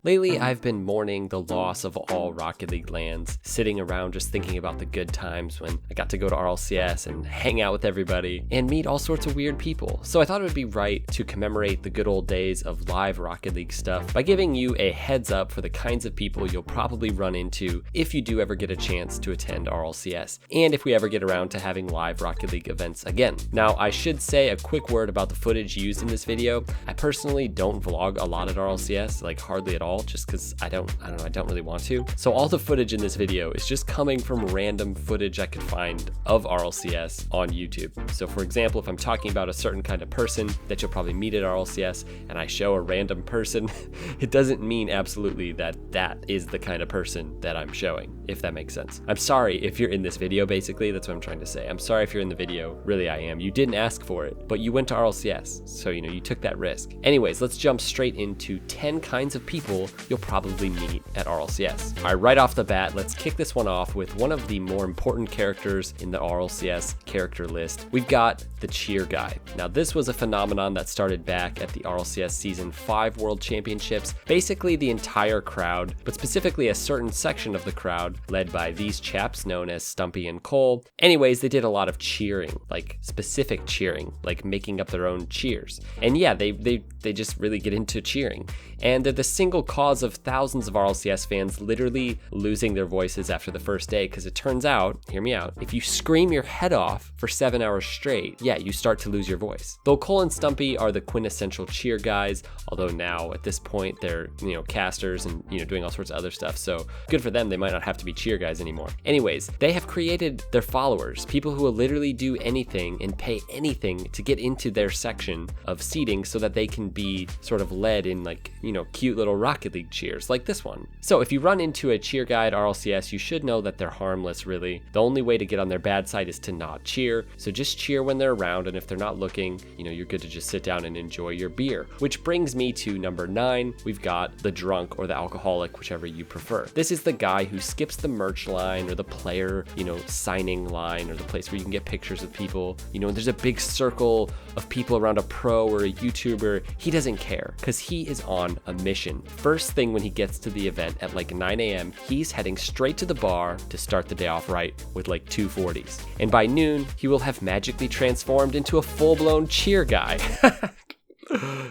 Lately, I've been mourning the loss of all Rocket League lands, sitting around just thinking about the good times when I got to go to RLCS and hang out with everybody and meet all sorts of weird people. So I thought it would be right to commemorate the good old days of live Rocket League stuff by giving you a heads up for the kinds of people you'll probably run into if you do ever get a chance to attend RLCS, and if we ever get around to having live Rocket League events again. Now, I should say a quick word about the footage used in this video. I personally don't vlog a lot at RLCS, like hardly at all, just because I don't really want to. So all the footage in this video is just coming from random footage I could find of RLCS on YouTube. So for example, if I'm talking about a certain kind of person that you'll probably meet at RLCS and I show a random person, it doesn't mean absolutely that that is the kind of person that I'm showing, if that makes sense. I'm sorry if you're in this video, basically, that's what I'm trying to say. I'm sorry if you're in the video, really I am. You didn't ask for it, but you went to RLCS, so you took that risk. Anyways, let's jump straight into 10 kinds of people you'll probably meet at RLCS. All right, right off the bat, let's kick this one off with one of the more important characters in the RLCS character list. We've got the cheer guy. Now, this was a phenomenon that started back at the RLCS Season 5 World Championships. Basically, the entire crowd, but specifically a certain section of the crowd, led by these chaps known as Stumpy and Cole. Anyways, they did a lot of cheering, like specific cheering, like making up their own cheers. And yeah, they just really get into cheering. And they're the single cause of thousands of RLCS fans literally losing their voices after the first day, because it turns out, hear me out, if you scream your head off for 7 hours straight, yeah, you start to lose your voice. Though Cole and Stumpy are the quintessential cheer guys, although now at this point they're, casters and, doing all sorts of other stuff, so good for them, they might not have to be cheer guys anymore. Anyways, they have created their followers, people who will literally do anything and pay anything to get into their section of seating so that they can be sort of led in cute little Rocket League cheers like this one. So if you run into a cheer guy at RLCS, you should know that they're harmless, really. The only way to get on their bad side is to not cheer. So just cheer when they're around, and if they're not looking, you're good to just sit down and enjoy your beer. Which brings me to number 9. We've got the drunk or the alcoholic, whichever you prefer. This is the guy who skips the merch line or the player, signing line or the place where you can get pictures with people. And there's a big circle of people around a pro or a YouTuber. He doesn't care because he is on a mission. First thing when he gets to the event at 9 a.m., he's heading straight to the bar to start the day off right with 2 40s. And by noon, he will have magically transformed into a full-blown cheer guy.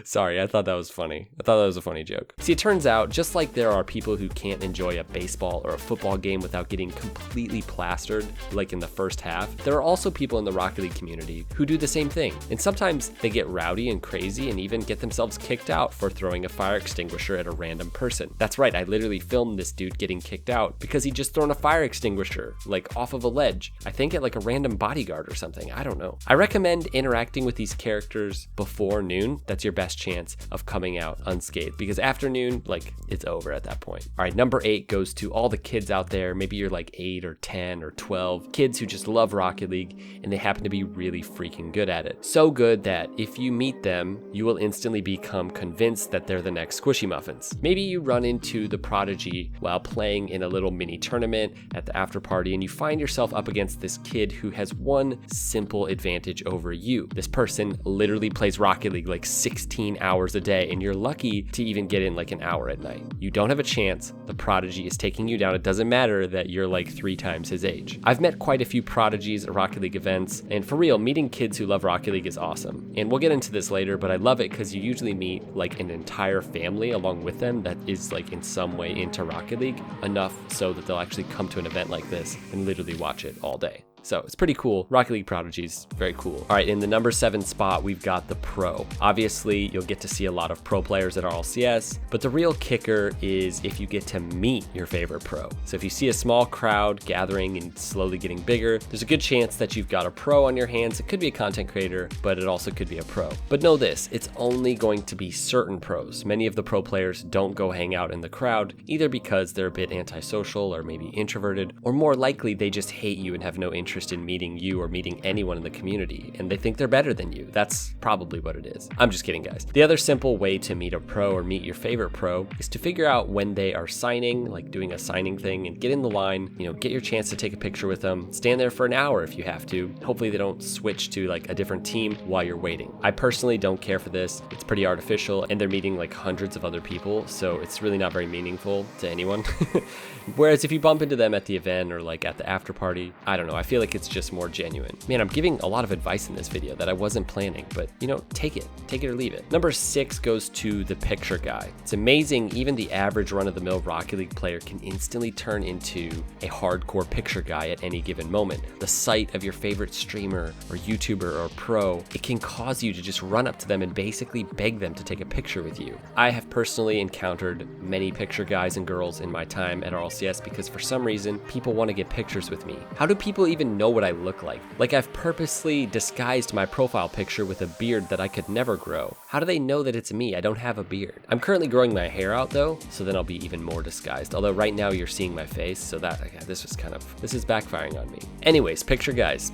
Sorry, I thought that was funny. I thought that was a funny joke. See, it turns out, just like there are people who can't enjoy a baseball or a football game without getting completely plastered, like in the first half, there are also people in the Rocket League community who do the same thing. And sometimes they get rowdy and crazy and even get themselves kicked out for throwing a fire extinguisher at a random person. That's right, I literally filmed this dude getting kicked out because he just thrown a fire extinguisher, off of a ledge. I think at a random bodyguard or something, I don't know. I recommend interacting with these characters before noon. That's your best chance of coming out unscathed, because afternoon, it's over at that point. All right, number 8 goes to all the kids out there. Maybe you're 8 or 10 or 12 kids who just love Rocket League and they happen to be really freaking good at it. So good that if you meet them, you will instantly become convinced that they're the next Squishy Muffins. Maybe you run into the prodigy while playing in a little mini tournament at the after party and you find yourself up against this kid who has one simple advantage over you. This person literally plays Rocket League 16 hours a day, and you're lucky to even get in an hour at night. You don't have a chance. The prodigy is taking you down. It doesn't matter that you're 3 times his age. I've met quite a few prodigies at Rocket League events, and for real, meeting kids who love Rocket League is awesome. And we'll get into this later, but I love it because you usually meet an entire family along with them that is in some way into Rocket League, enough so that they'll actually come to an event like this and literally watch it all day. So it's pretty cool. Rocket League prodigies, very cool. All right, in the number 7 spot, we've got the pro. Obviously, you'll get to see a lot of pro players at RLCS, but the real kicker is if you get to meet your favorite pro. So if you see a small crowd gathering and slowly getting bigger, there's a good chance that you've got a pro on your hands. It could be a content creator, but it also could be a pro. But know this, it's only going to be certain pros. Many of the pro players don't go hang out in the crowd, either because they're a bit antisocial or maybe introverted, or more likely they just hate you and have no interest interest in meeting you or meeting anyone in the community, and they think they're better than you. That's probably what it is. I'm just kidding, guys. The other simple way to meet a pro or meet your favorite pro is to figure out when they are signing, like doing a signing thing, and get in the line, get your chance to take a picture with them, stand there for an hour if you have to. Hopefully they don't switch to like a different team while you're waiting. I personally don't care for this. It's pretty artificial, and they're meeting like hundreds of other people, so it's really not very meaningful to anyone. Whereas if you bump into them at the event or like at the after party, I don't know, I feel like it's just more genuine. Man, I'm giving a lot of advice in this video that I wasn't planning, but take it or leave it. Number 6 goes to the picture guy. It's amazing, even the average run-of-the-mill Rocket League player can instantly turn into a hardcore picture guy at any given moment. The sight of your favorite streamer or YouTuber or pro, it can cause you to just run up to them and basically beg them to take a picture with you. I have personally encountered many picture guys and girls in my time at RLCS because for some reason, people want to get pictures with me. How do people even know what I look like? Like, I've purposely disguised my profile picture with a beard that I could never grow. How do they know that it's me? I don't have a beard. I'm currently growing my hair out though, so then I'll be even more disguised. Although right now you're seeing my face, so this is backfiring on me. Anyways, picture guys,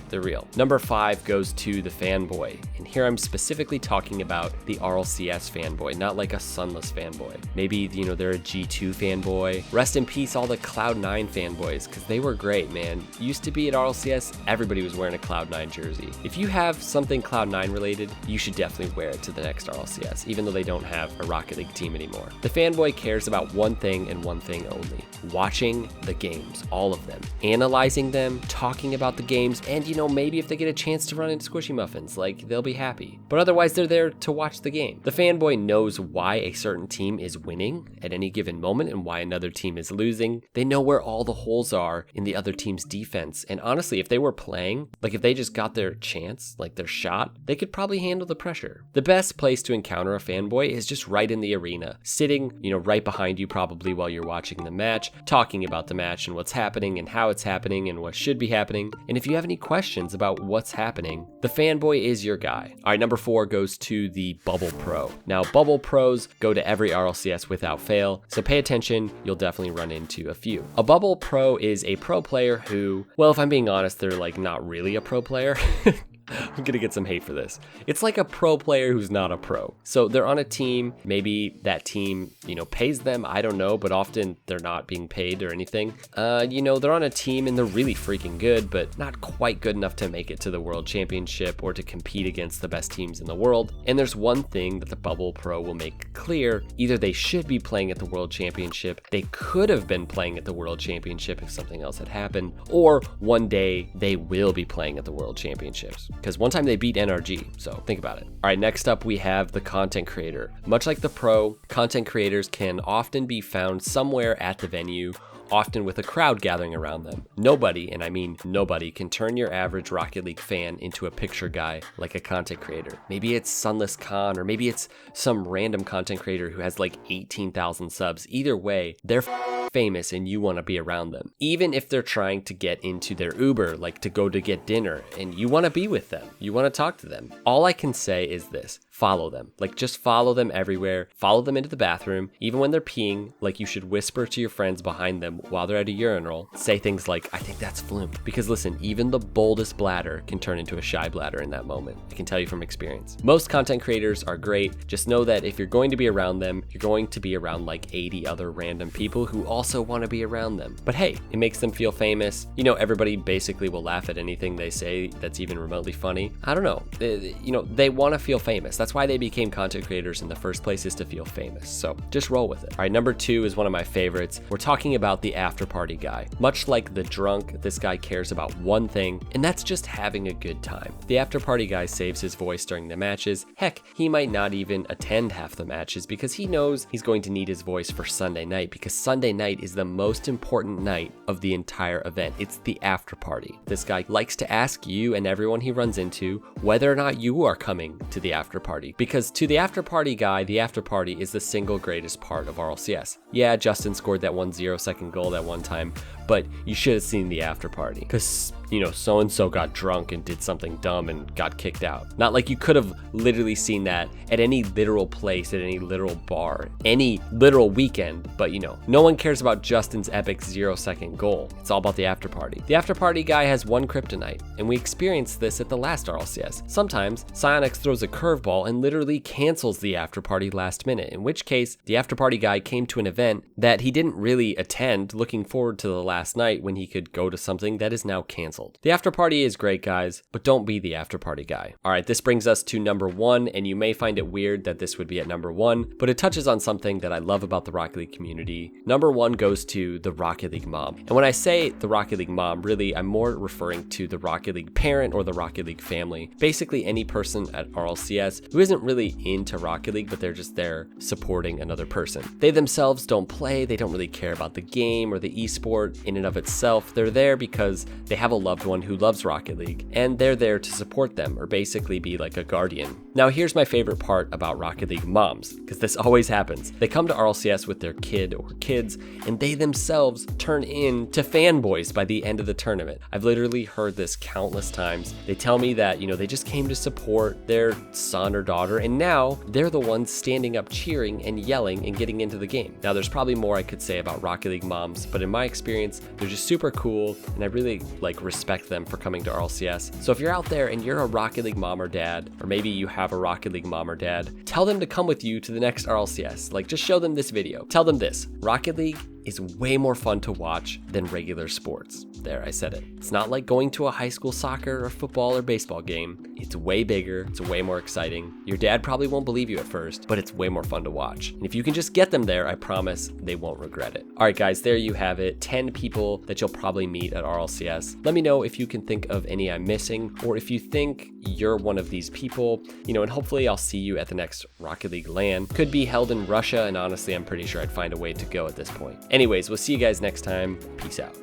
they're real. Number 5 goes to the fanboy. And here I'm specifically talking about the RLCS fanboy, not like a Sunless fanboy. Maybe, they're a G2 fanboy. Rest in peace all the Cloud9 fanboys, because they were great, man. Used to be at RLCS, everybody was wearing a Cloud9 jersey. If you have something Cloud9 related, you should definitely wear it to the next RLCS, even though they don't have a Rocket League team anymore. The fanboy cares about one thing and one thing only: watching the games, all of them, analyzing them, talking about the games, and maybe if they get a chance to run into Squishy Muffins, like, they'll be happy. But otherwise, they're there to watch the game. The fanboy knows why a certain team is winning at any given moment and why another team is losing. They know where all the holes are in the other team's defense. And honestly, if they were playing, like if they just got their chance, like their shot, they could probably handle the pressure. The best place to encounter a fanboy is just right in the arena, sitting, right behind you probably while you're watching the match, talking about the match and what's happening and how it's happening and what should be happening. And if you have any questions about what's happening, the fanboy is your guy. All right, number 4 goes to the Bubble Pro. Now, Bubble Pros go to every RLCS without fail, so pay attention, you'll definitely run into a few. A Bubble Pro is a pro player who, well, if I'm being honest, they're like not really a pro player. I'm gonna get some hate for this. It's like a pro player who's not a pro. So they're on a team, maybe that team, pays them, I don't know, but often they're not being paid or anything. They're on a team and they're really freaking good, but not quite good enough to make it to the World Championship or to compete against the best teams in the world. And there's one thing that the Bubble Pro will make clear: either they should be playing at the World Championship, they could have been playing at the World Championship if something else had happened, or one day they will be playing at the World Championships. Because one time they beat NRG, so think about it. All right, next up we have the content creator. Much like the pro, content creators can often be found somewhere at the venue, often with a crowd gathering around them. Nobody, and I mean nobody, can turn your average Rocket League fan into a picture guy like a content creator. Maybe it's Sunless Khan, or maybe it's some random content creator who has like 18,000 subs. Either way, they're famous and you want to be around them. Even if they're trying to get into their Uber, like to go to get dinner, and you want to be with them, you want to talk to them. All I can say is this: follow them. Like, just follow them everywhere. Follow them into the bathroom. Even when they're peeing, like, you should whisper to your friends behind them while they're at a urinal. Say things like, "I think that's FLuuMP." Because listen, even the boldest bladder can turn into a shy bladder in that moment. I can tell you from experience. Most content creators are great. Just know that if you're going to be around them, you're going to be around like 80 other random people who also want to be around them. But hey, it makes them feel famous. Everybody basically will laugh at anything they say that's even remotely funny. I don't know. They want to feel famous. That's why they became content creators in the first place, is to feel famous. So just roll with it. All right, number 2 is one of my favorites. We're talking about the after party guy. Much like the drunk, this guy cares about one thing, and that's just having a good time. The after party guy saves his voice during the matches. Heck, he might not even attend half the matches because he knows he's going to need his voice for Sunday night, because Sunday night is the most important night of the entire event. It's the after party. This guy likes to ask you and everyone he runs into whether or not you are coming to the after party, because to the after party guy, the after party is the single greatest part of RLCS. Yeah, Justin scored that 1 0-second goal that one time, but you should have seen the after party, because so-and-so got drunk and did something dumb and got kicked out. Not like you could have literally seen that at any literal place, at any literal bar, any literal weekend, but no one cares about Justin's epic 0-second goal. It's all about the after party. The after party guy has one kryptonite, and we experienced this at the last RLCS. Sometimes Psyonix throws a curveball and literally cancels the after party last minute, in which case the after party guy came to an event that he didn't really attend, looking forward to the last night when he could go to something that is now canceled. The after party is great, guys, but don't be the after party guy. All right, this brings us to number 1, and you may find it weird that this would be at number 1, but it touches on something that I love about the Rocket League community. Number 1 goes to the Rocket League mom. And when I say the Rocket League mom, really, I'm more referring to the Rocket League parent or the Rocket League family. Basically any person at RLCS who isn't really into Rocket League, but they're just there supporting another person. They themselves don't play, they don't really care about the game or the esport in and of itself. They're there because they have a loved one who loves Rocket League, and they're there to support them or basically be like a guardian. Now here's my favorite part about Rocket League moms, because this always happens. They come to RLCS with their kid or kids, and they themselves turn into fanboys by the end of the tournament. I've literally heard this countless times. They tell me that, they just came to support their son or daughter, and now they're the ones standing up cheering and yelling and getting into the game. Now there's probably more I could say about Rocket League moms, but in my experience, they're just super cool, and I really respect them for coming to RLCS. So if you're out there and you're a Rocket League mom or dad, or maybe you have a Rocket League mom or dad, tell them to come with you to the next RLCS. Just show them this video. Tell them this: Rocket League is way more fun to watch than regular sports. There, I said it. It's not like going to a high school soccer or football or baseball game. It's way bigger, it's way more exciting. Your dad probably won't believe you at first, but it's way more fun to watch. And if you can just get them there, I promise they won't regret it. All right, guys, there you have it. 10 people that you'll probably meet at RLCS. Let me know if you can think of any I'm missing, or if you think you're one of these people, and hopefully I'll see you at the next Rocket League LAN. Could be held in Russia, and honestly, I'm pretty sure I'd find a way to go at this point. Anyways, we'll see you guys next time. Peace out.